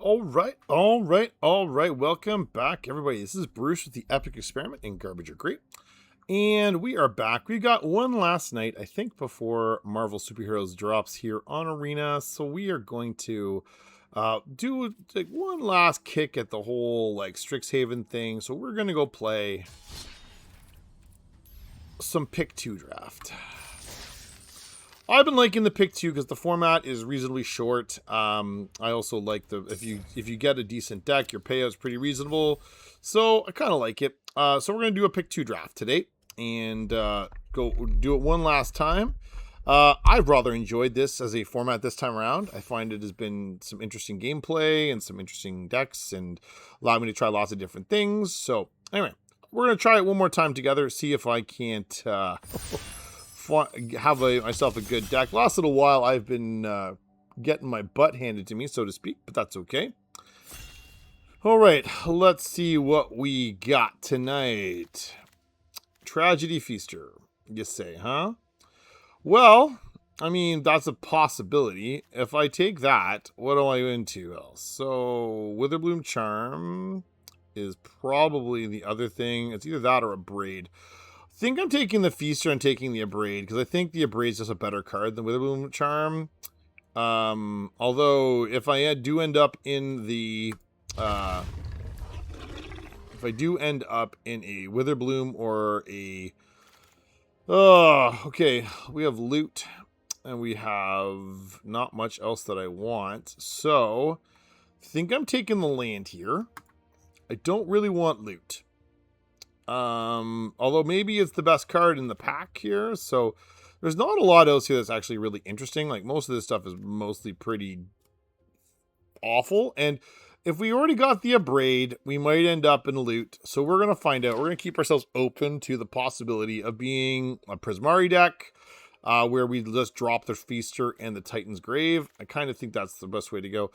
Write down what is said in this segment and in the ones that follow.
All right. Welcome back, everybody. This is Bruce with the Epic Experiment in Garbage or Great. And we are back. We got one last night, I think, before Marvel Superheroes drops here on Arena. So we are going to do like one last kick at the whole like Strixhaven thing. So we're going to go play some Pick2 Draft. I've been liking the pick 2 because the format is reasonably short. I also like the if you get a decent deck, your payout's pretty reasonable. So I kind of like it. So we're gonna do a pick 2 draft today and go do it one last time. I've rather enjoyed this as a format this time around. I find it has been some interesting gameplay and some interesting decks and allowed me to try lots of different things. So anyway, we're gonna try it one more time together. See if I can't. Have myself a good deck. Last little while I've been getting my butt handed to me, so to speak, but that's okay. All right, let's see what we got tonight. Tragedy Feaster, you say, huh? Well, I mean, that's a possibility. If I take that, what do I into else? So, Witherbloom Charm is probably the other thing. It's either that or a Braid. I think I'm taking the Feaster and taking the Abrade because I think the Abrade is just a better card than Witherbloom Charm. Although if I do end up in the a Witherbloom or a okay, we have loot and we have not much else that I want. So I think I'm taking the land here. I don't really want loot. Although maybe it's the best card in the pack here, so there's not a lot else here that's actually really interesting. Like most of this stuff is mostly pretty awful, and if we already got the Abrade, we might end up in loot. So we're gonna find out. We're gonna keep ourselves open to the possibility of being a Prismari deck, where we just drop the Feaster and the Titan's Grave. I kind of think that's the best way to go.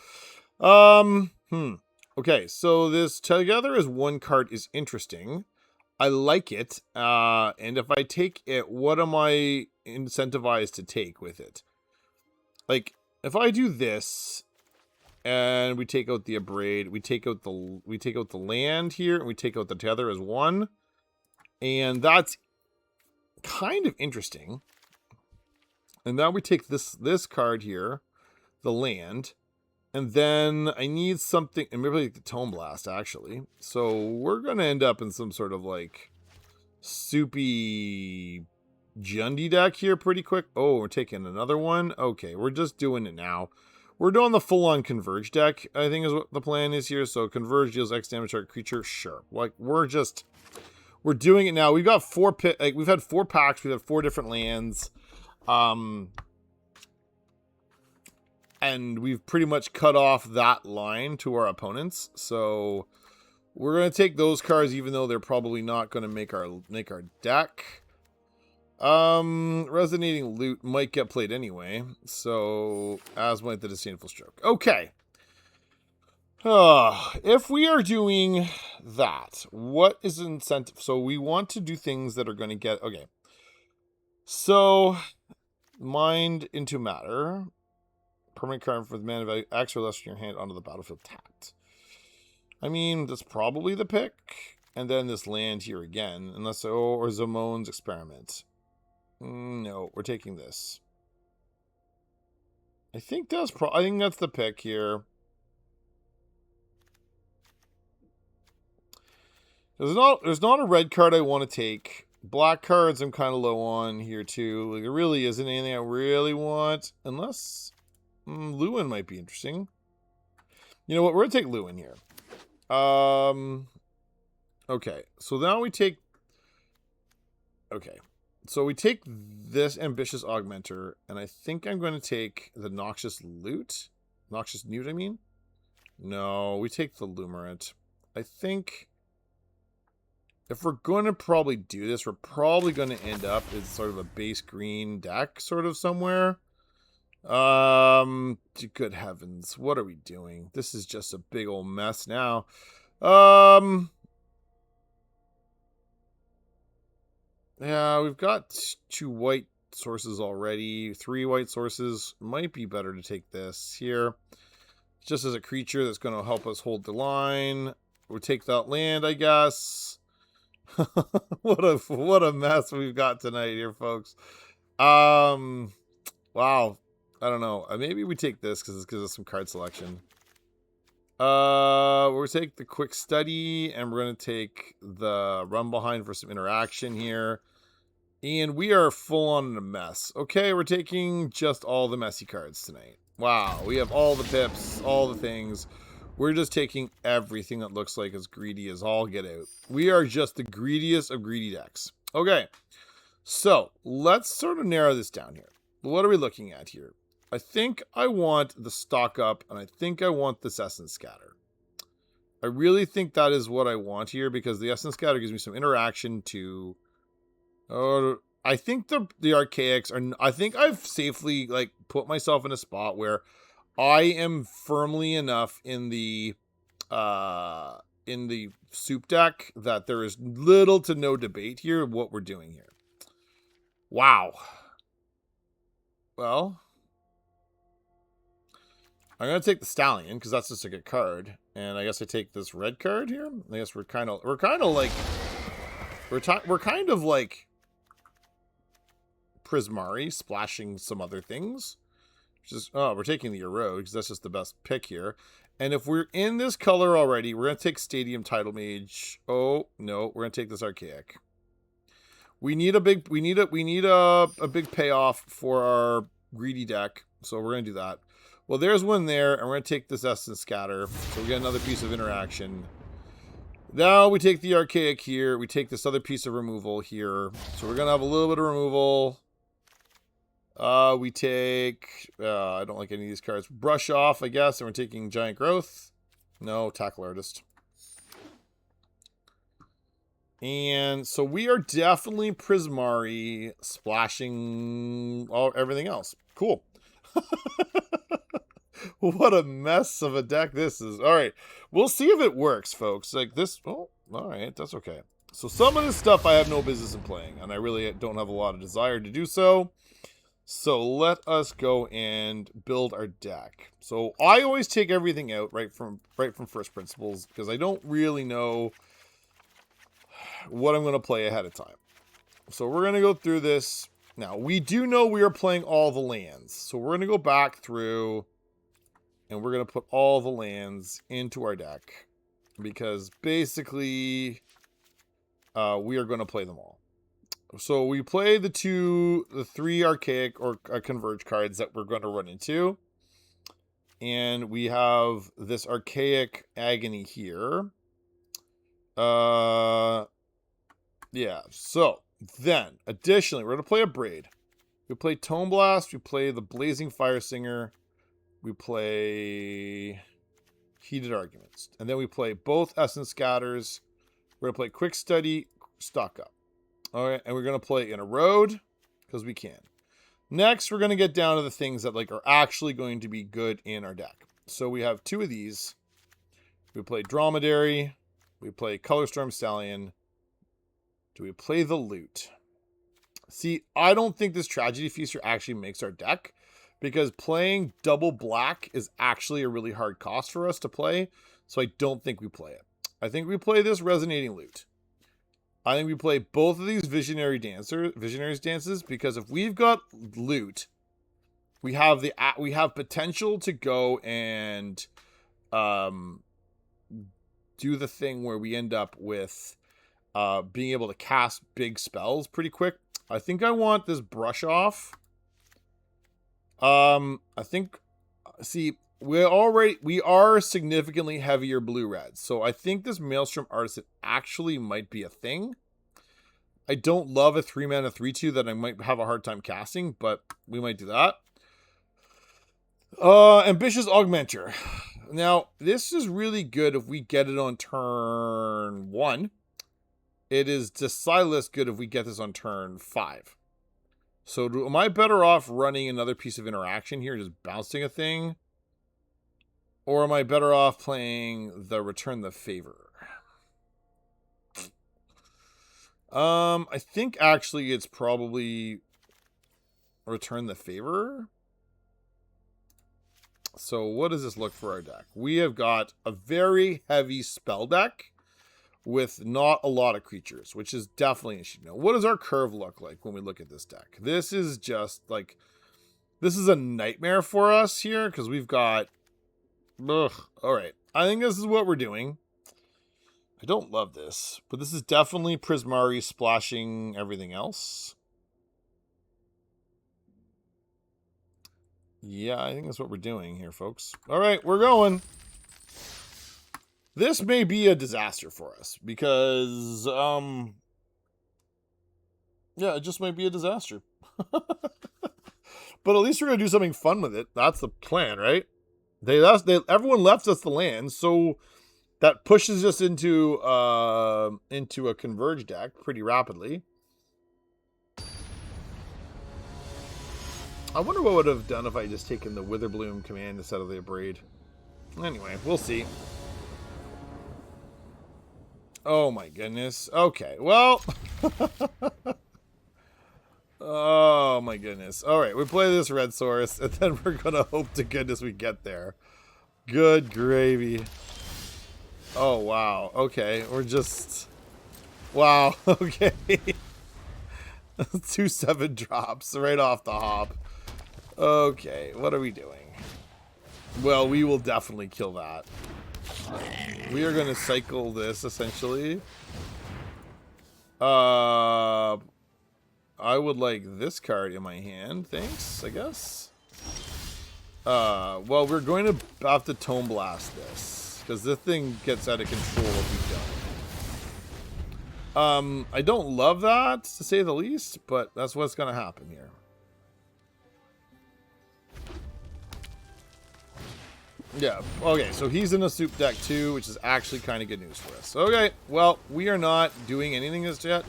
Okay, so this together as one card is interesting. I like it, and if I take it, what am I incentivized to take with it? Like, if I do this, and we take out the Abrade, we take out the land here, and we take out the Tether as one, and that's kind of interesting. And now we take this card here, the land, and then I need something, and maybe like the Tome Blast, actually. So we're going to end up in some sort of, like, soupy Jundi deck here pretty quick. Oh, we're taking another one? Okay, we're just doing it now. We're doing the full-on Converge deck, I think is what the plan is here. So Converge deals X damage to our creature. Sure. Like, we're doing it now. We've got we've had 4 packs. We've had 4 different lands. And we've pretty much cut off that line to our opponents. So we're going to take those cards, even though they're probably not going to make our deck. Resonating Loot might get played anyway. So, as might the Disdainful Stroke. Okay. If we are doing that, what is the incentive? So we want to do things that are going to get... Okay. So, Mind into Matter... Permanent card with mana value X or less in your hand onto the battlefield tapped. I mean, that's probably the pick. And then this land here again. Unless, or Zamon's Experiment. No, we're taking this. I think that's the pick here. There's not a red card I want to take. Black cards I'm kind of low on here too. Like, there really isn't anything I really want. Unless... Lewin might be interesting. You know what? We're going to take Lewin here. Okay. So now we take... Okay. So we take this Ambitious Augmenter, and I think I'm going to take the Noxious Loot. Noxious Newt, I mean? No, we take the Lumerant. I think... If we're going to probably do this, we're probably going to end up as sort of a base green deck sort of somewhere. Good heavens, what are we doing? This is just a big old mess now. Yeah, we've got 2 white sources already. 3 white sources. Might be better to take this here. just as a creature that's going to help us hold the line. We'll take that land, I guess. what a mess we've got tonight here, folks. Wow. I don't know. Maybe we take this because it gives us some card selection. We'll take the quick study, and we're going to take the run behind for some interaction here. And we are full on in a mess. Okay, we're taking just all the messy cards tonight. Wow, we have all the pips, all the things. We're just taking everything that looks like as greedy as all get out. We are just the greediest of greedy decks. Okay, so let's sort of narrow this down here. What are we looking at here? I think I want the stock up, and I think I want this Essence Scatter. I really think that is what I want here, because the Essence Scatter gives me some interaction to... I think the Archaics are... I think I've safely like put myself in a spot where I am firmly enough in the soup deck that there is little to no debate here what we're doing here. Wow. Well, I'm gonna take the Stallion because that's just a good card, and I guess I take this red card here. I guess we're kind of like Prismari splashing some other things. Just we're taking the Erode because that's just the best pick here. And if we're in this color already, we're gonna take Stadium Tidal Mage. Oh no, we're gonna take this Archaic. We need a big big payoff for our greedy deck, so we're gonna do that. Well, there's one there, and we're gonna take this Essence Scatter, so we get another piece of interaction. Now we take the Archaic here. We take this other piece of removal here, so we're gonna have a little bit of removal. We take, I don't like any of these cards. Brush Off, I guess, and we're taking Giant Growth. No, Tackle Artist. And so we are definitely Prismari splashing everything else. Cool. What a mess of a deck this is. All right, we'll see if it works, folks. Like this, oh, all right, that's okay. So some of this stuff I have no business in playing, and I really don't have a lot of desire to do so. So let us go and build our deck. So I always take everything out right from first principles because I don't really know what I'm going to play ahead of time. So we're going to go through this. Now, we do know we are playing all the lands. So we're going to go back through and we're going to put all the lands into our deck because basically we are going to play them all. So we play the three Archaic or Converge cards that we're going to run into. And we have this Archaic Agony here. Yeah, so then, additionally, we're going to play a Braid. We play Tome Blast, we play the Blazing Fire Singer, we play Heated Arguments. And then we play both Essence Scatters. We're going to play Quick Study, Stock Up. All right, and we're going to play in a road because we can. Next, we're going to get down to the things that like are actually going to be good in our deck. So we have two of these. We play Dromedary. We play Colorstorm Stallion. Do we play the Loot? See, I don't think this Tragedy Feaster actually makes our deck because playing double black is actually a really hard cost for us to play. So I don't think we play it. I think we play this Resonating Loot. I think we play both of these Visionaries dances because if we've got Loot, we have potential to go and do the thing where we end up with being able to cast big spells pretty quick. I think I want this Brush Off. I think, see, we are significantly heavier blue-red. So I think this Maelstrom Artisan actually might be a thing. I don't love a 3-mana 3/2 that I might have a hard time casting, but we might do that. Ambitious Augmenter. Now, this is really good if we get it on turn 1. It is decidedly less good if we get this on turn 5. So am I better off running another piece of interaction here, just bouncing a thing? Or am I better off playing the Return the Favor? I think actually it's probably Return the Favor. So what does this look for our deck? We have got a very heavy spell deck with not a lot of creatures, which is definitely an issue. Now, what does our curve look like when we look at this deck? This is just like, this is a nightmare for us here because we've got, ugh. All right, I think this is what we're doing. I don't love this, but this is definitely Prismari splashing everything else. Yeah, I think that's what we're doing here, folks. All right, we're going. This may be a disaster for us because, yeah, it just might be a disaster. But at least we're going to do something fun with it. That's the plan, right? Everyone left us the land, so that pushes us into a converge deck pretty rapidly. I wonder what would have done if I just taken the Witherbloom command instead of the Abrade. Anyway, we'll see. Oh my goodness. Okay, well. Oh my goodness. All right, we play this red source, and then we're going to hope to goodness we get there. Good gravy. Oh, wow. Okay, we're just... Wow, okay. 2/7 drops right off the hop. Okay, what are we doing? Well, we will definitely kill that. We are going to cycle this, essentially. I would like this card in my hand, thanks, I guess. Well, we're going to have to Tome Blast this, because this thing gets out of control if we don't. I don't love that, to say the least, but that's what's going to happen here. Yeah, okay, so he's in a soup deck too, which is actually kind of good news for us. Okay, well, we are not doing anything just yet.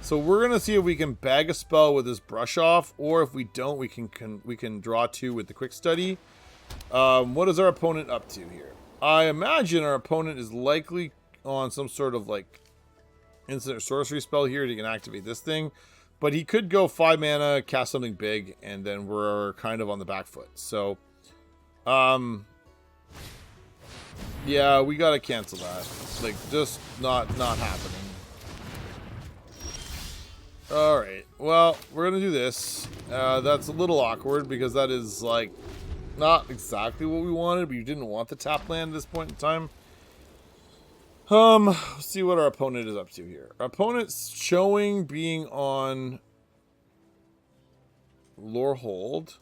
So we're going to see if we can bag a spell with this brush off, or if we don't, we can draw 2 with the quick study. What is our opponent up to here? I imagine our opponent is likely on some sort of like instant or sorcery spell here to can activate this thing. But he could go 5 mana, cast something big, and then we're kind of on the back foot. So, yeah, we gotta cancel that. Like, just not happening. Alright, well, we're gonna do this. That's a little awkward because that is, like, not exactly what we wanted, but you didn't want the tap land at this point in time. Let's see what our opponent is up to here. Our opponent's showing being on Lore Hold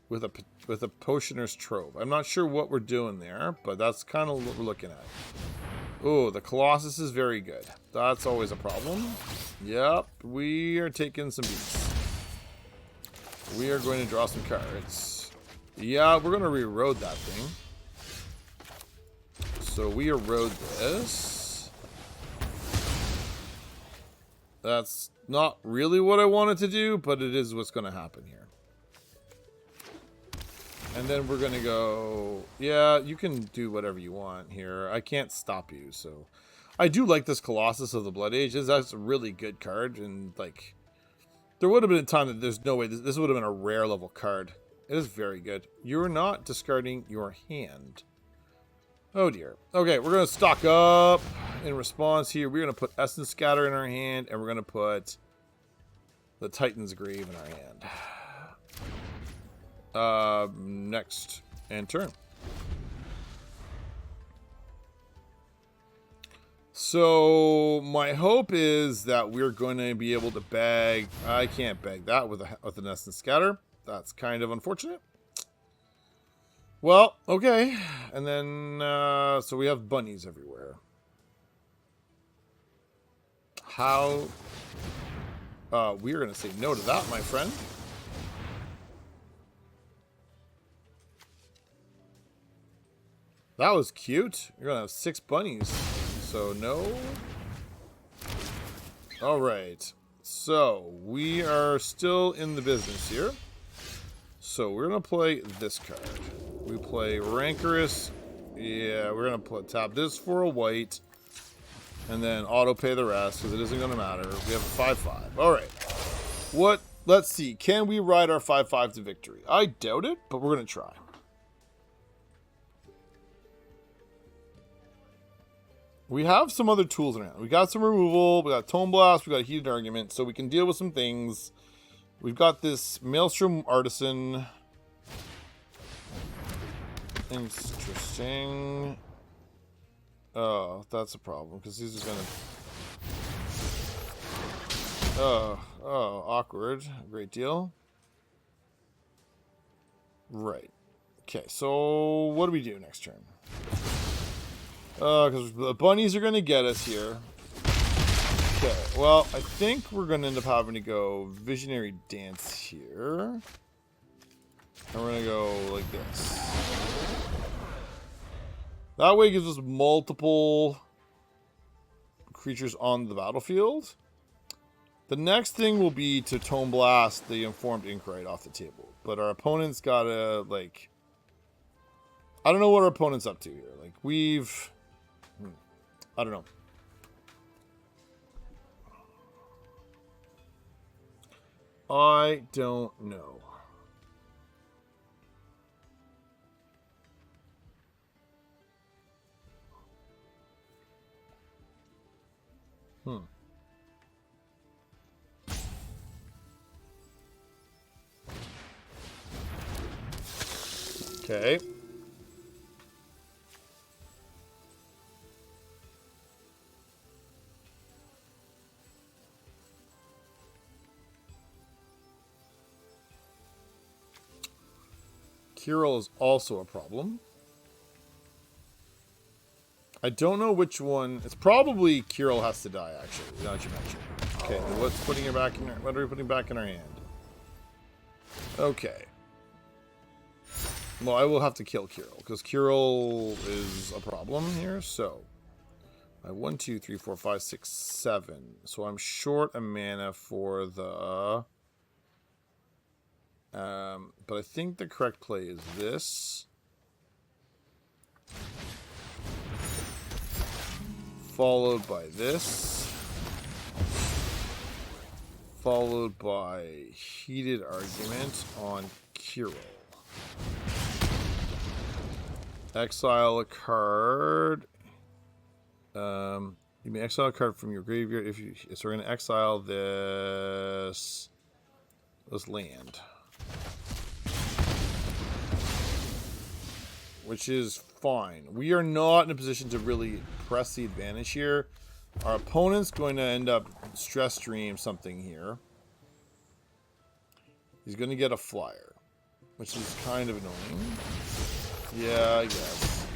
with a Potioner's Trove. I'm not sure what we're doing there, but that's kind of what we're looking at. Oh, the Colossus is very good. That's always a problem. Yep, we are taking some beats. We are going to draw some cards. Yeah, we're going to re-erode that thing. So we erode this. That's not really what I wanted to do, but it is what's going to happen here. And then we're going to go... Yeah, you can do whatever you want here. I can't stop you, so... I do like this Colossus of the Blood Age. That's a really good card, and, like... There would have been a time that there's no way... This would have been a rare level card. It is very good. You're not discarding your hand. Oh, dear. Okay, we're going to stock up. In response here, we're going to put Essence Scatter in our hand, and we're going to put the Titan's Grave in our hand. Next and turn. So my hope is that we're going to be able to bag. I can't bag that with an Essence Scatter. That's kind of unfortunate. Well, okay, and then so we have bunnies everywhere. How? We are going to say no to that, my friend. That was cute. You're going to have 6 bunnies. So, no. All right. So, we are still in the business here. So, we're going to play this card. We play Rancorous. Yeah, we're going to tap this for a white. And then auto-pay the rest, because it isn't going to matter. We have a 5/5. All right. What? Let's see. Can we ride our 5/5 to victory? I doubt it, but we're going to try. We have some other tools around. We got some removal. We got Tone Blast. We got Heated Argument. So we can deal with some things. We've got this Maelstrom Artisan. Interesting. Oh, that's a problem. Because these are going to... Oh, awkward. Great deal. Right. Okay, so what do we do next turn? Because the bunnies are going to get us here. Okay, well, I think we're going to end up having to go Visionary Dance here. And we're going to go like this. That way it gives us multiple creatures on the battlefield. The next thing will be to Tone Blast the Informed Incrite off the table. But our opponent's got to, like... I don't know what our opponent's up to here. Like, we've... I don't know. I don't know. Okay. Kirill is also a problem. I don't know which one. It's probably Kirill has to die, actually. Now that you mention it. Okay, what's putting her back in her, what are we putting back in our hand? Okay. Well, I will have to kill Kirill, because Kirill is a problem here, so. 1, 2, 3, 4, 5, 6, 7. So I'm short a mana for the... but I think the correct play is this. Followed by this. Followed by Heated Argument on Kirill. Exile a card. You may exile a card from your graveyard if you. So we're gonna exile this land, which is fine. We are not in a position to really press the advantage here. Our opponent's going to end up stress stream something here. He's going to get a flyer, which is kind of annoying. Yeah, I guess.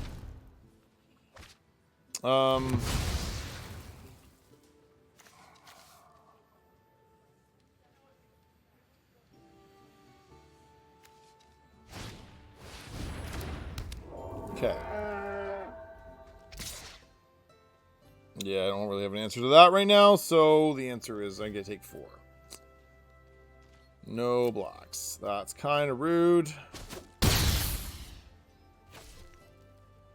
Okay. Yeah, I don't really have an answer to that right now, so the answer is I get to take 4. No blocks. That's kind of rude.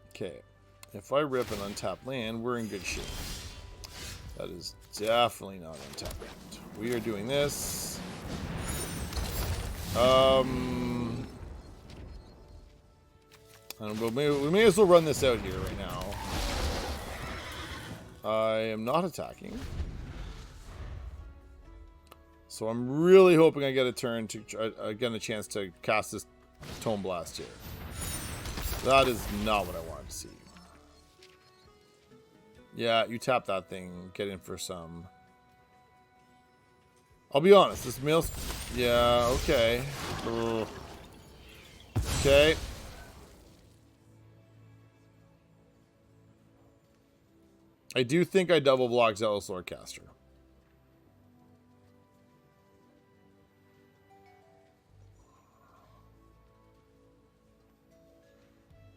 Okay. If I rip an untapped land, we're in good shape. That is definitely not untapped land. We are doing this. And we may as well run this out here right now. I am not attacking. So I'm really hoping I get a turn to get a chance to cast this Tone Blast here. That is not what I wanted to see. Yeah, you tap that thing, get in for some. I'll be honest, this meal. Yeah, okay. Ugh. Okay. I do think I double block Zealous Lordcaster.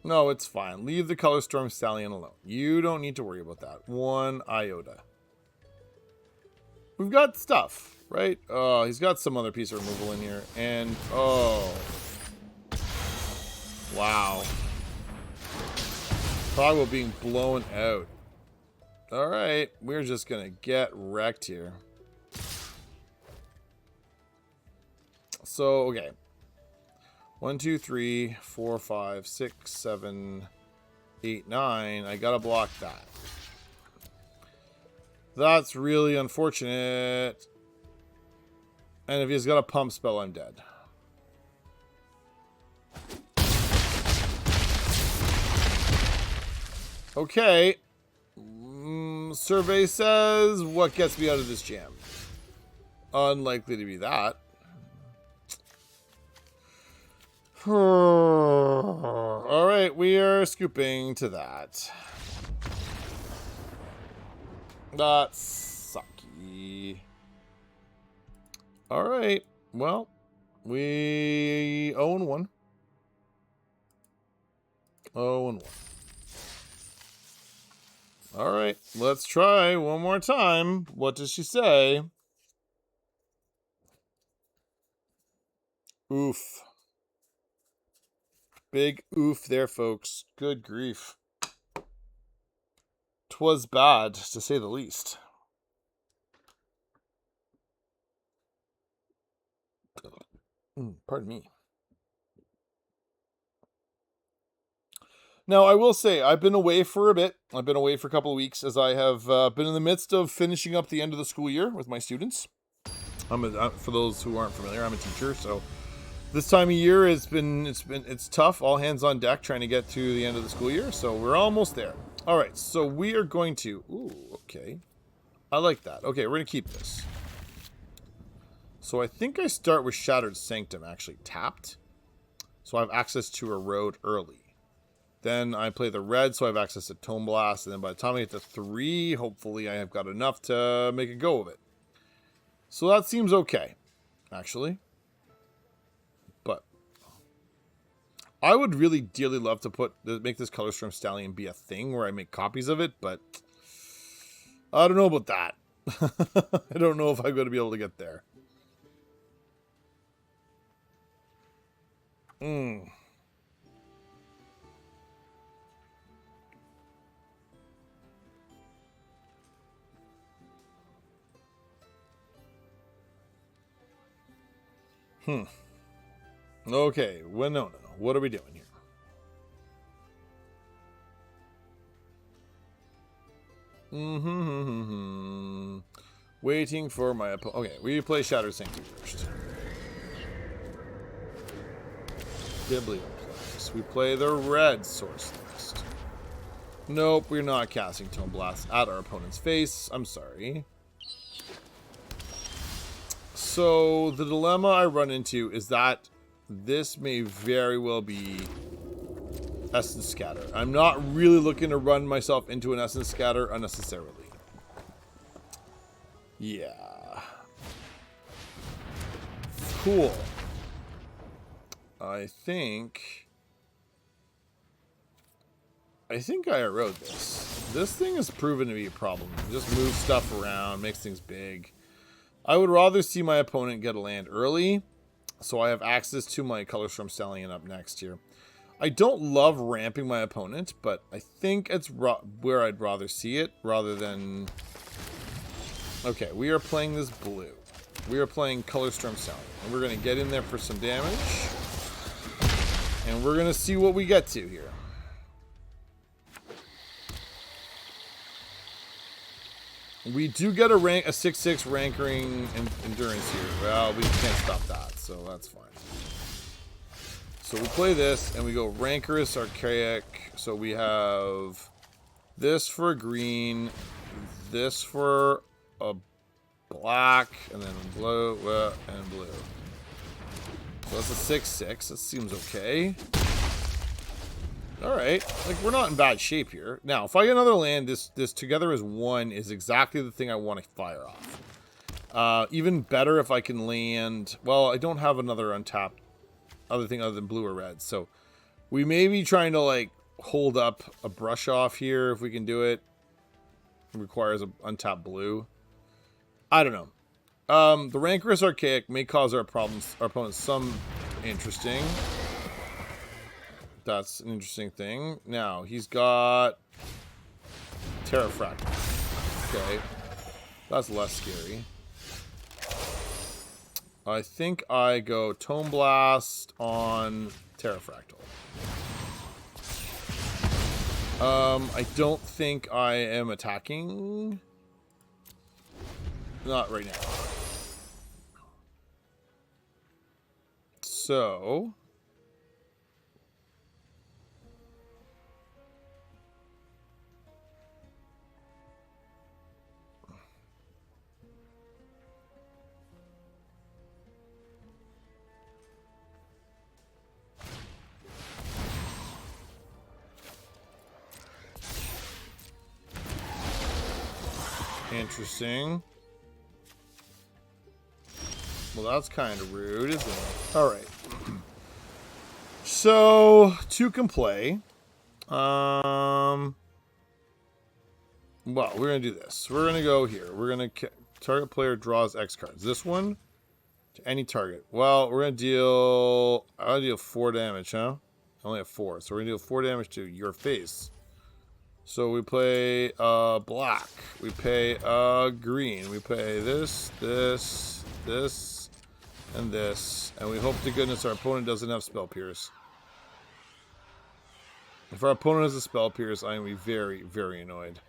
No, it's fine. Leave the Color Storm Stallion alone. You don't need to worry about that. 1 iota. We've got stuff, right? Oh, he's got some other piece of removal in here. And, oh. Wow. Probably being blown out. Alright, we're just gonna get wrecked here. So, okay. 1, 2, 3, 4, 5, 6, 7, 8, 9. I gotta block that. That's really unfortunate. And if he's got a pump spell, I'm dead. Okay. Survey says, what gets me out of this jam? Unlikely to be that. Alright, we are scooping to that. That's sucky. Alright, well, we own one. 0-1. Alright, let's try one more time. What does she say? Oof. Big oof there, folks. Good grief. 'Twas bad, to say the least. Pardon me. Now, I will say, I've been away for a bit. I've been away for a couple of weeks as I have been in the midst of finishing up the end of the school year with my students. For those who aren't familiar, I'm a teacher, so this time of year it's tough. All hands on deck trying to get to the end of the school year, so we're almost there. All right, so we are going to... Ooh, okay. I like that. Okay, we're going to keep this. So I think I start with Shattered Sanctum actually tapped. So I have access to a road early. Then I play the red, so I have access to Tome Blast. And then by the time I get to 3, hopefully I have got enough to make a go of it. So that seems okay, actually. But I would really dearly love to make this Colorstorm Stallion be a thing where I make copies of it, but I don't know about that. I don't know if I'm going to be able to get there. Okay, well, no. What are we doing here? Waiting for my opponent. Okay, we play Shattered Sanctum first. Biblioplex. We play the red source next. Nope, we're not casting Tome Blast at our opponent's face. I'm sorry. So the dilemma I run into is that this may very well be Essence Scatter. I'm not really looking to run myself into an Essence Scatter unnecessarily. Yeah. Cool. I think I erode this. This thing has proven to be a problem. Just move stuff around, makes things big. I would rather see my opponent get a land early, so I have access to my Colorstorm Stallion up next here. I don't love ramping my opponent, but I think it's where I'd rather see it, rather than... Okay, we are playing this blue. We are playing Colorstorm Stallion, and we're going to get in there for some damage, and we're going to see what we get to here. We do get a 6/6 rankering endurance here. Well, we can't stop that, so that's fine. So we play this, and we go Rancorous Archaic. So we have this for green, this for a black, and then blue, and blue. So that's a 6/6. That seems okay. Alright, like, we're not in bad shape here. Now, if I get another land, this Together as One is exactly the thing I want to fire off. Even better if I can land... Well, I don't have another untapped other thing other than blue or red, so we may be trying to, like, hold up a brush off here if we can do it. It requires an untapped blue. I don't know. The Rancorous Archaic may cause our opponents some interesting... That's an interesting thing. Now, he's got Terrafractal. Okay. That's less scary. I think I go Tome Blast on Terrafractal. I don't think I am attacking. Not right now. So... Interesting. Well, that's kind of rude, isn't it? Alright. So, 2 can play. Well, we're going to do this. We're going to go here. We're going to... Target player draws X cards. This one, to any target. Well, we're going to deal... I'll deal 4 damage, huh? I only have 4. So we're going to deal 4 damage to your face. So we play black. We play green. We play this, this, this, and this. And we hope to goodness our opponent doesn't have Spell Pierce. If our opponent has a Spell Pierce, I'm going to be very, very annoyed.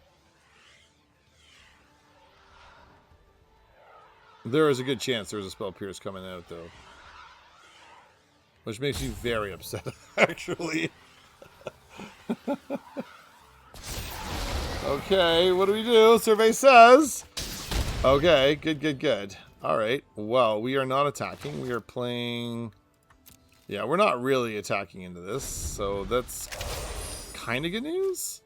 There is a good chance there's a Spell Pierce coming out, though. Which makes me very upset, actually. Okay, what do we do? Survey says. Okay, good, good, good. Alright, well, we are not attacking. We are playing... Yeah, we're not really attacking into this, so that's kind of good news.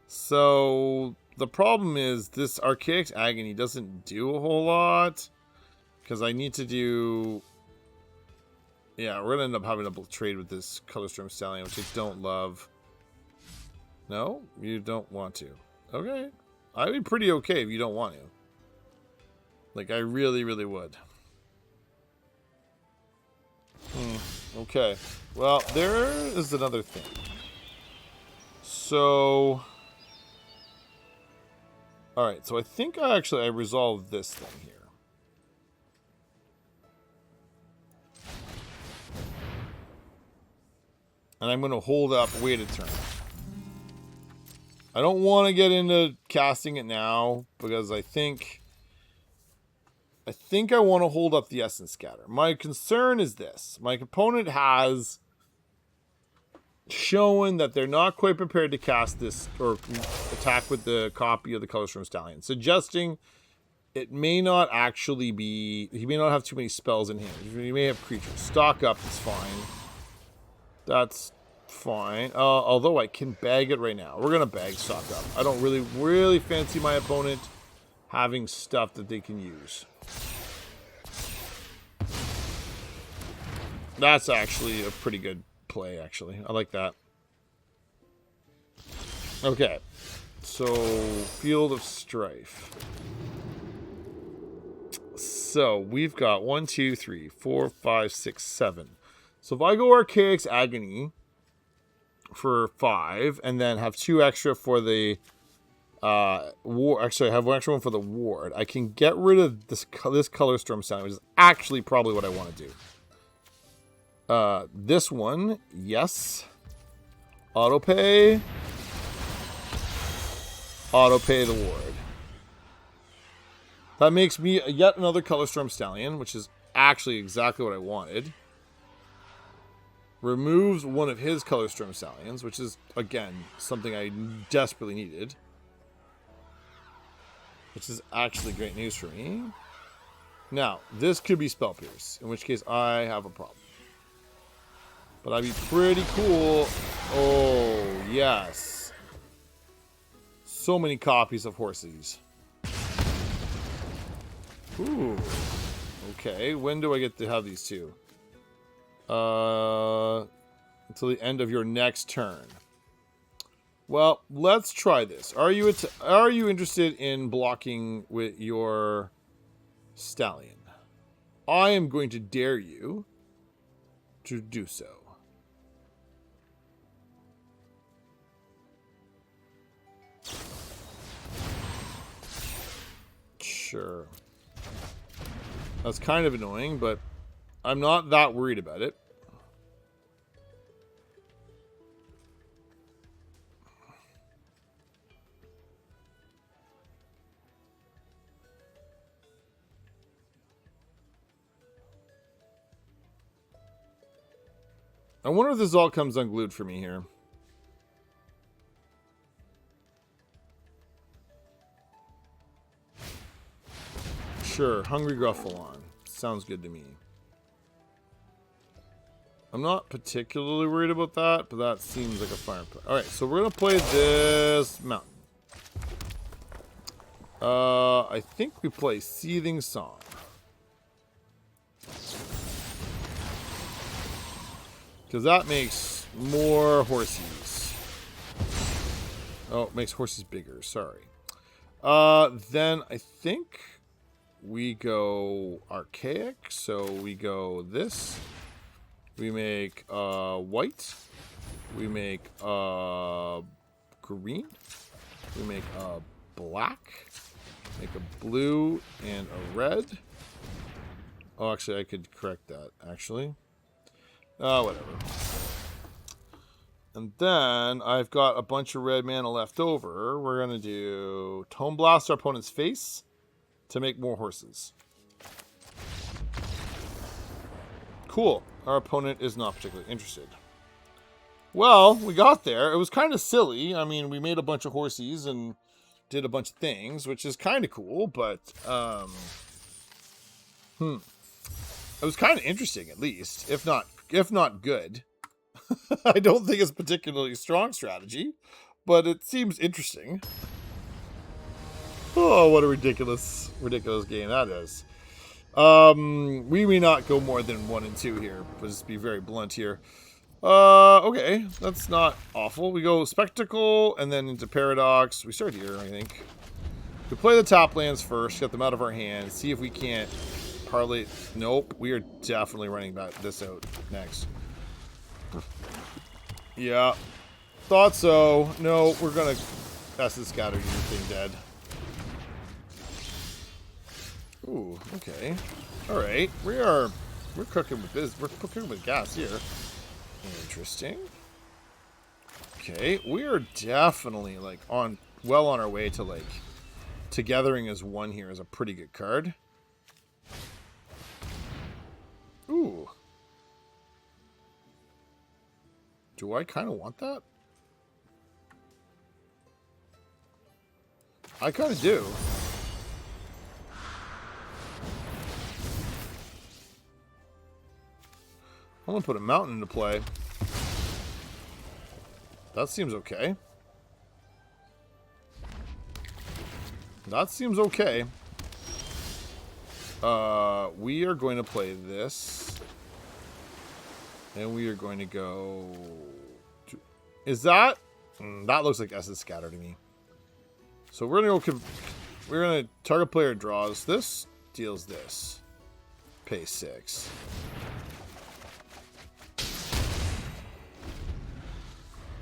So, the problem is this Archaic Agony doesn't do a whole lot. Because I need to do... Yeah, we're going to end up having to trade with this Colorstrom Stallion, which I don't love. No? You don't want to. Okay. I'd be pretty okay if you don't want to. Like, I really, really would. Okay. Well, there is another thing. So... Alright, so I think I resolved this thing here. And I'm going to hold up, wait a turn. I don't want to get into casting it now, because I think I want to hold up the Essence Scatter. My concern is this. My opponent has shown that they're not quite prepared to cast this, or attack with the copy of the Colorstrom Stallion, suggesting it may not actually be... He may not have too many spells in hand. He may have creatures. Stock up is fine. That's fine. Although I can bag it right now. We're going to bag stock up. I don't really fancy my opponent having stuff that they can use. That's actually a pretty good play, actually. I like that. Okay. So, Field of Strife. So, we've got 1, 2, 3, 4, 5, 6, 7. So if I go Archaic's Agony for 5, and then have 2 extra for the war. Actually, I have 1 extra one for the ward. I can get rid of this Colorstrom Stallion, which is actually probably what I want to do. This one, yes. Autopay. Autopay the ward. That makes me yet another Colorstrom Stallion, which is actually exactly what I wanted. Removes one of his Colorstrom Stallions, which is, again, something I desperately needed. Which is actually great news for me. Now, this could be Spell Pierce, in which case I have a problem. But I'd be pretty cool. Oh, yes. So many copies of Horses. Ooh. Okay, when do I get to have these two? Until the end of your next turn. Well, let's try this. Are you interested in blocking with your Stallion? I am going to dare you to do so. Sure. That's kind of annoying, but I'm not that worried about it. I wonder if this all comes unglued for me here. Sure, Hungry Gruffalon. Sounds good to me. I'm not particularly worried about that, but that seems like a fire play. Alright, so we're going to play this mountain. I think we play Seething Song. Because that makes more horsies. Oh, it makes horses bigger, sorry. Then I think we go Archaic, so we go this. We make white. We make green. We make black. Make a blue and a red. Oh, actually, I could correct that, actually. Whatever. And then I've got a bunch of red mana left over. We're going to do Tome Blast our opponent's face to make more horses. Cool. Our opponent is not particularly interested. Well, we got there. It was kind of silly. I mean, we made a bunch of horsies and did a bunch of things, which is kind of cool, but it was kind of interesting, at least, if not good. I don't think it's a particularly strong strategy, but it seems interesting. Oh, what a ridiculous game that is. We may not go more than 1 and 2 here, but just be very blunt here. Okay, that's not awful. We go Spectacle and then into Paradox. We start here, I think. We play the top lands first, get them out of our hand, see if we can't parlay. Nope, we are definitely running this out next. Yeah, thought so. No, we're gonna. That's the Scatter User thing dead. Ooh, okay. All right, we're cooking with this. We're cooking with gas here. Interesting. Okay, we are definitely like well on our way to like Togethering as one here is a pretty good card. Ooh. Do I kind of want that? I kind of do. I'm going to put a mountain into play. That seems okay. That seems okay. We are going to play this. And we are going to go... Is that... that looks like Essence Scatter to me. So we're going to go... We're going to... Target player draws this, deals this. Pay 6.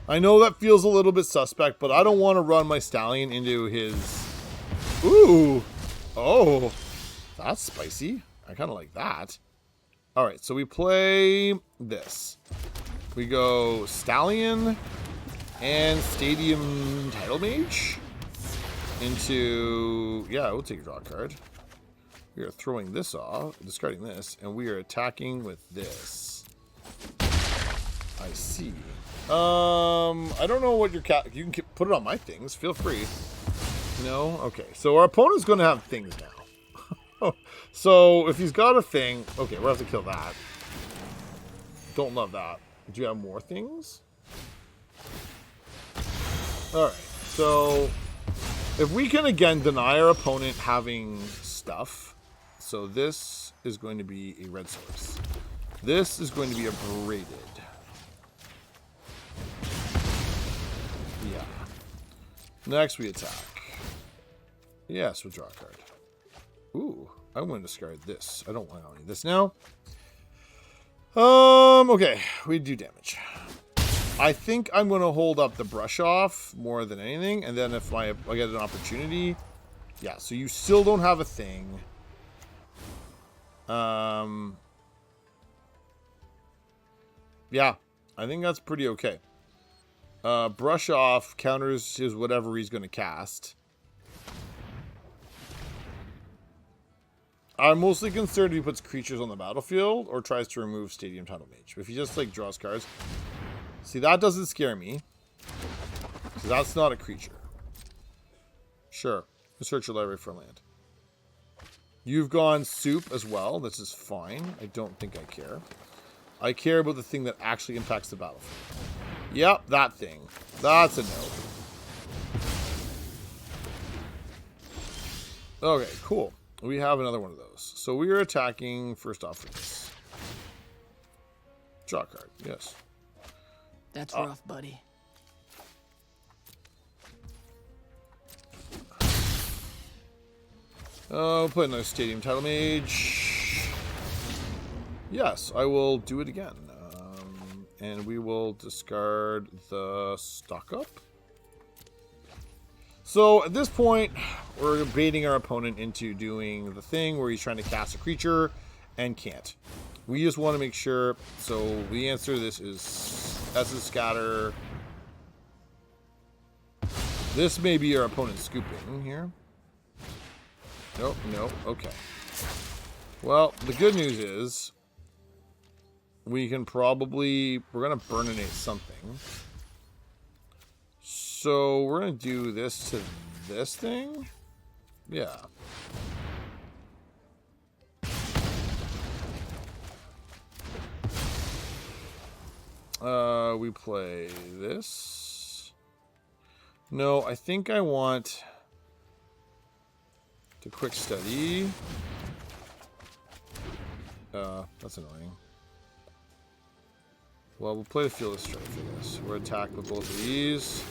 I know that feels a little bit suspect, but I don't want to run my Stallion into his... Ooh! Oh! That's spicy. I kind of like that. Alright, so we play this. We go Stallion and Stadium Title Mage into... Yeah, we'll take a draw card. We are throwing this off, discarding this, and we are attacking with this. I see. I don't know what your cat... You can put it on my things. Feel free. No? Okay. So our opponent's going to have things now. So if he's got a thing... Okay, we'll have to kill that. Don't love that. Do you have more things? Alright. So if we can again deny our opponent having stuff. So this is going to be a red source. This is going to be a braided. Yeah. Next we attack. Yes, we'll draw a card. Ooh, I'm going to discard this. I don't want any of this now. Okay, we do damage. I think I'm going to hold up the brush off more than anything, and then if I get an opportunity, yeah. So you still don't have a thing. Yeah, I think that's pretty okay. Brush off counters his whatever he's going to cast. I'm mostly concerned if he puts creatures on the battlefield or tries to remove Stadium Tunnel Mage. If he just, like, draws cards... See, that doesn't scare me. Because that's not a creature. Sure. Search your library for land. You've gone soup as well. This is fine. I don't think I care. I care about the thing that actually impacts the battlefield. Yep, that thing. That's a no. Okay, cool. We have another one of those. So we are attacking first off for this. Draw card, yes. That's rough, buddy. Oh, put another Stadium Title Mage. Yes, I will do it again. And we will discard the stock up. So at this point, we're baiting our opponent into doing the thing where he's trying to cast a creature and can't. We just want to make sure. So the answer to this is Essence Scatter. This may be our opponent scooping here. Nope, nope, okay. Well, the good news is we can probably, we're going to burninate something. So we're going to do this to this thing? Yeah. We play this. No, I think I want to quick study. That's annoying. Well, we'll play the Field of Strike for this. We're attacked with both of these.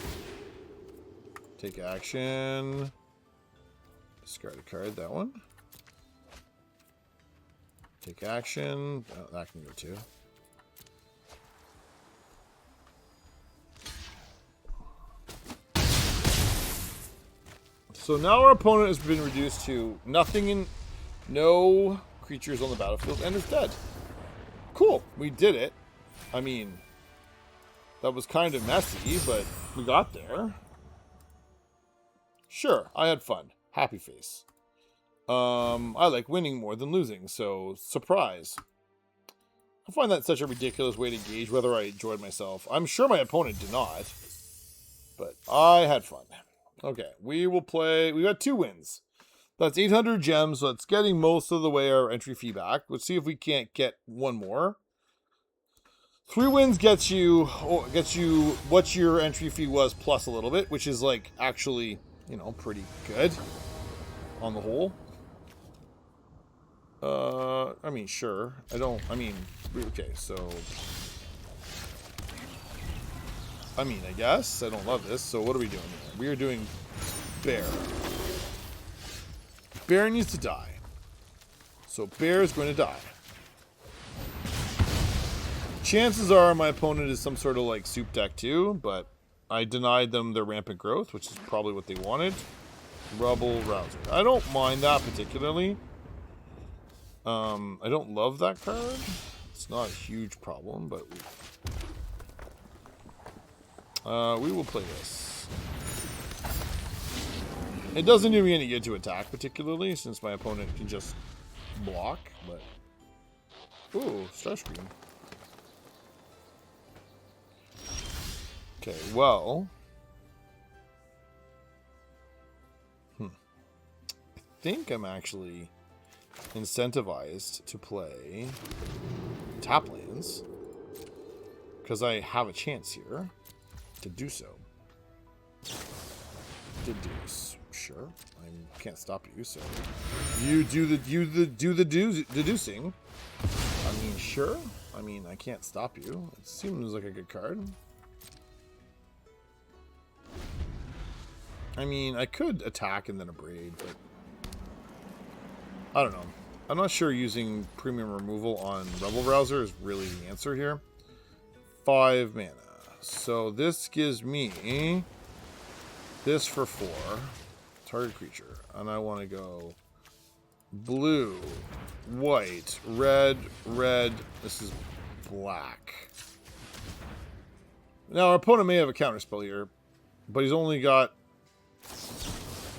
Take action. Discard a card, that one. Take action. Oh, that can go too. So now our opponent has been reduced to nothing in, no creatures on the battlefield and is dead. Cool, we did it. I mean, that was kind of messy, but we got there. Sure, I had fun. Happy face. I like winning more than losing, so surprise. I find that such a ridiculous way to gauge whether I enjoyed myself. I'm sure my opponent did not, but I had fun. Okay, we will play. We got 2 wins. That's 800 gems, so it's getting most of the way our entry fee back. Let's see if we can't get one more. 3 wins gets you what your entry fee was plus a little bit, which is like actually, you know, pretty good on the whole. I mean, sure. Okay, so I mean, I guess. I don't love this. So what are we doing here? We are doing Bear. Bear needs to die. So Bear is going to die. Chances are my opponent is some sort of like soup deck too, but I denied them their rampant growth, which is probably what they wanted. Rubble Rouser. I don't mind that particularly. I don't love that card. It's not a huge problem, but we will play this. It doesn't do me any good to attack particularly, since my opponent can just block, but... Ooh, Starscream. Okay, well... I think I'm actually incentivized to play tap lands, because I have a chance here to do so. Deduce, sure. I can't stop you, so you do the deducing. I mean, sure. I mean, I can't stop you. It seems like a good card. I mean, I could attack and then abrade, but I don't know. I'm not sure using premium removal on Rebel Browser is really the answer here. 5 mana. So this gives me this for 4. Target creature. And I want to go blue, white, red, red. This is black. Now our opponent may have a counterspell here, but he's only got...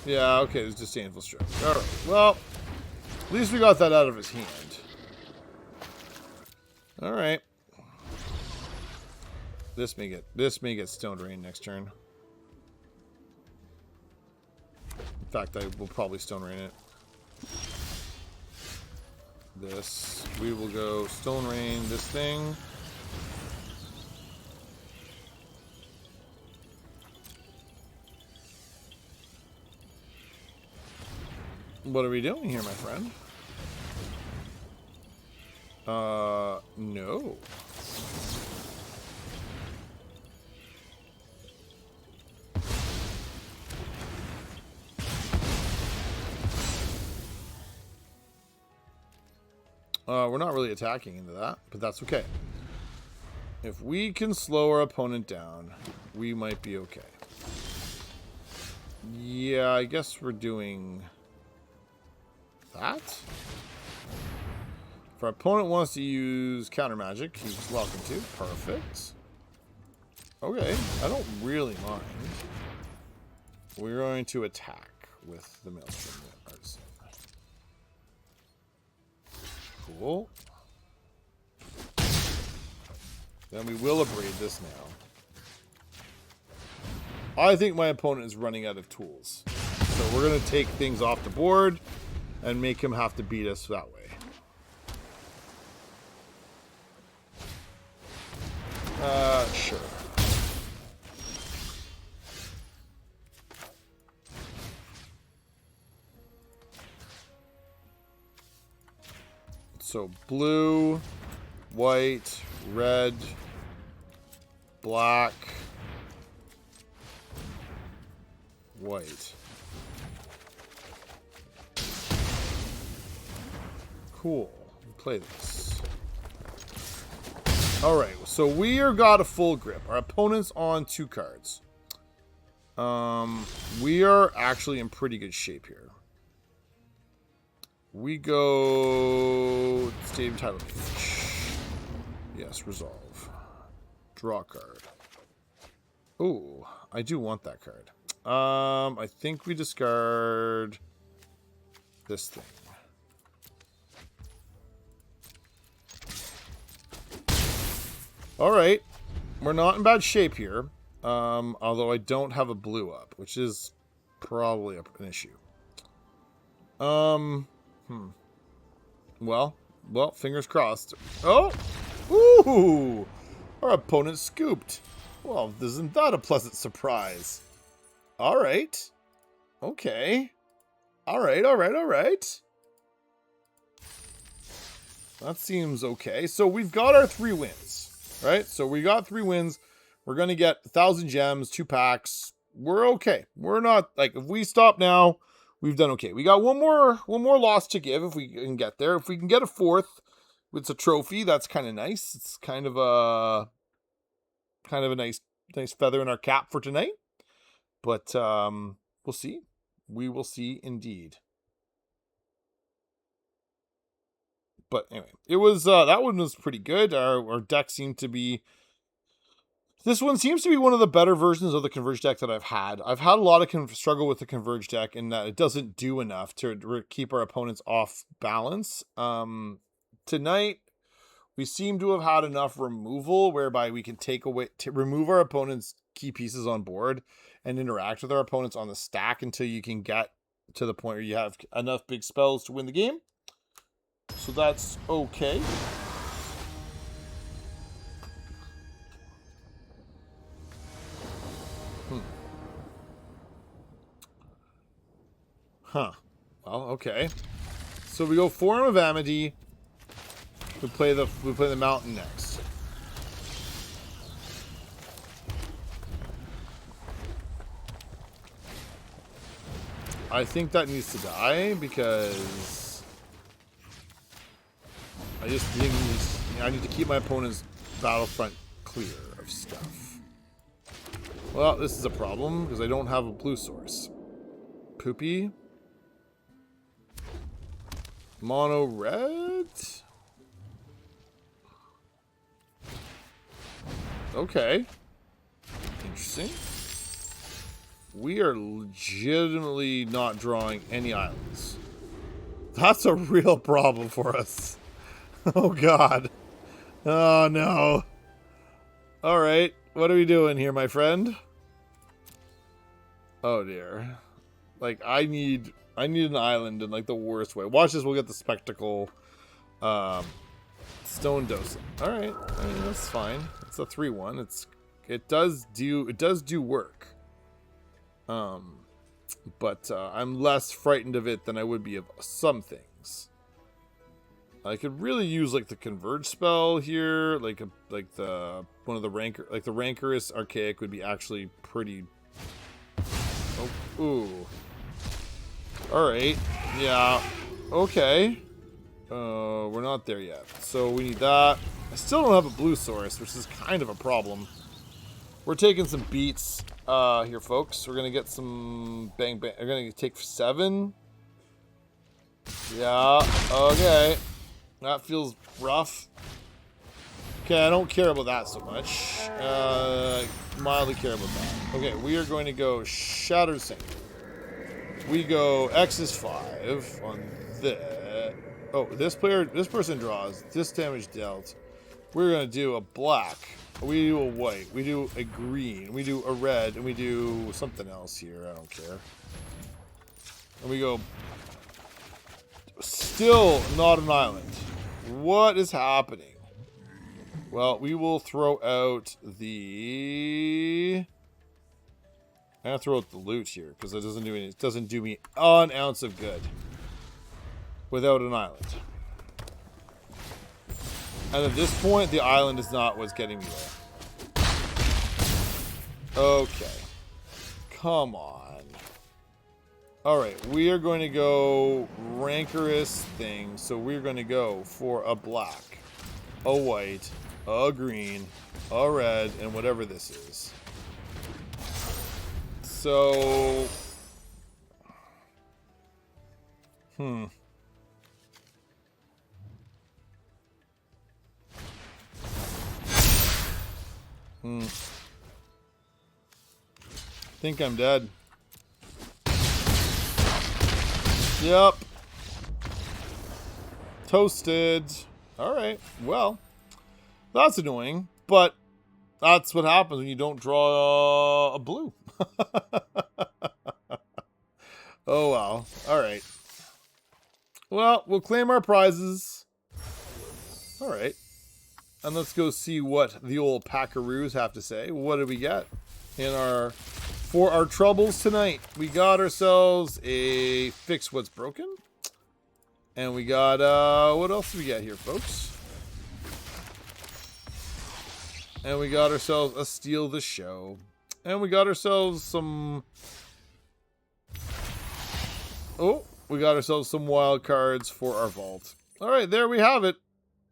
Yeah, okay, it's just Anvil Strike. Alright, well... At least we got that out of his hand. Alright. This may get Stone Rain next turn. In fact, I will probably Stone Rain it. This. We will go Stone Rain this thing. What are we doing here, my friend? No. We're not really attacking into that, but that's okay. If we can slow our opponent down, we might be okay. Yeah, I guess we're doing that. If our opponent wants to use counter magic, he's welcome to. Perfect. Okay, I don't really mind. We're going to attack with the Maelstrom Artisan. Cool. Then we will abrade this now. I think my opponent is running out of tools. So we're going to take things off the board and make him have to beat us that way. Sure. So blue, white, red, black, white. Cool. Play this. Alright, so we are got a full grip. Our opponent's on 2 cards. We are actually in pretty good shape here. We go Stadium Title Page. Yes, resolve. Draw card. Ooh, I do want that card. I think we discard this thing. Alright. We're not in bad shape here. Although I don't have a blue up, which is probably an issue. Well, fingers crossed. Oh! Ooh! Our opponent scooped. Well, isn't that a pleasant surprise? Alright. Okay. Alright. That seems okay. So we've got our 3 wins. Right? So we got 3 wins. We're going to get 1,000 gems, 2 packs. We're okay. We're not, like, if we stop now, we've done okay. We got one more loss to give if we can get there. If we can get a 4th, it's a trophy. That's kind of nice. It's kind of a nice feather in our cap for tonight. But we'll see. We will see indeed. But anyway, it was that one was pretty good. Our deck seemed to be. This one seems to be one of the better versions of the Converge deck that I've had. I've had a lot of struggle with the Converge deck in that it doesn't do enough to keep our opponents off balance. Tonight, we seem to have had enough removal whereby we can remove our opponent's key pieces on board and interact with our opponents on the stack until you can get to the point where you have enough big spells to win the game. So that's okay. Huh. Well, okay. So we go Forum of Amity. We play the mountain next. I think that needs to die because I need to keep my opponent's battlefront clear of stuff. Well, this is a problem because I don't have a blue source. Poopy. Mono red? Okay. Interesting. We are legitimately not drawing any islands. That's a real problem for us. Oh, God. Oh, no. All right. What are we doing here, my friend? Oh, dear. Like, I need an island in, like, the worst way. Watch this. We'll get the spectacle. Stone dosing. All right. I mean, that's fine. It's a 3-1. It does do work. But I'm less frightened of it than I would be of some things. I could really use like the converge spell here, like the one of the rancorous archaic would be actually pretty. Oh, ooh. All right, yeah, okay. We're not there yet, so we need that. I still don't have a blue source, which is kind of a problem. We're taking some beats here, folks. We're gonna get some bang bang. We're gonna take 7. Yeah. Okay. That feels rough. Okay, I don't care about that so much. Mildly care about that. Okay, we are going to go Shatter Sink. We go X is 5 on this. Oh, this person draws. This damage dealt. We're going to do a black. We do a white. We do a green. We do a red. And we do something else here. I don't care. And we go... Still not an island. What is happening? Well, we will throw out the... I'm going to throw out the loot here. Because it doesn't do any... It doesn't do me an ounce of good. Without an island. And at this point, the island is not what's getting me there. Okay. Come on. Alright, we are going to go rancorous thing. So we're going to go for a black, a white, a green, a red, and whatever this is. So... think I'm dead. Yep. Toasted. Alright, well. That's annoying, but that's what happens when you don't draw a blue. Oh well. Alright. Well, we'll claim our prizes. Alright. And let's go see what the old Packaroos have to say. What did we get for our troubles tonight? We got ourselves a Fix What's Broken. And we got, what else do we get here, folks? And we got ourselves a Steal the Show. And we got ourselves some... Oh, we got ourselves some wild cards for our vault. Alright, there we have it.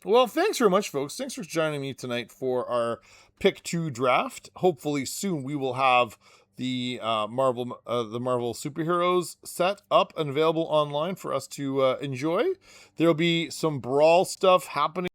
Well, thanks very much, folks. Thanks for joining me tonight for our Pick 2 draft. Hopefully soon we will have the Marvel superheroes set up and available online for us to enjoy. There'll be some Brawl stuff happening.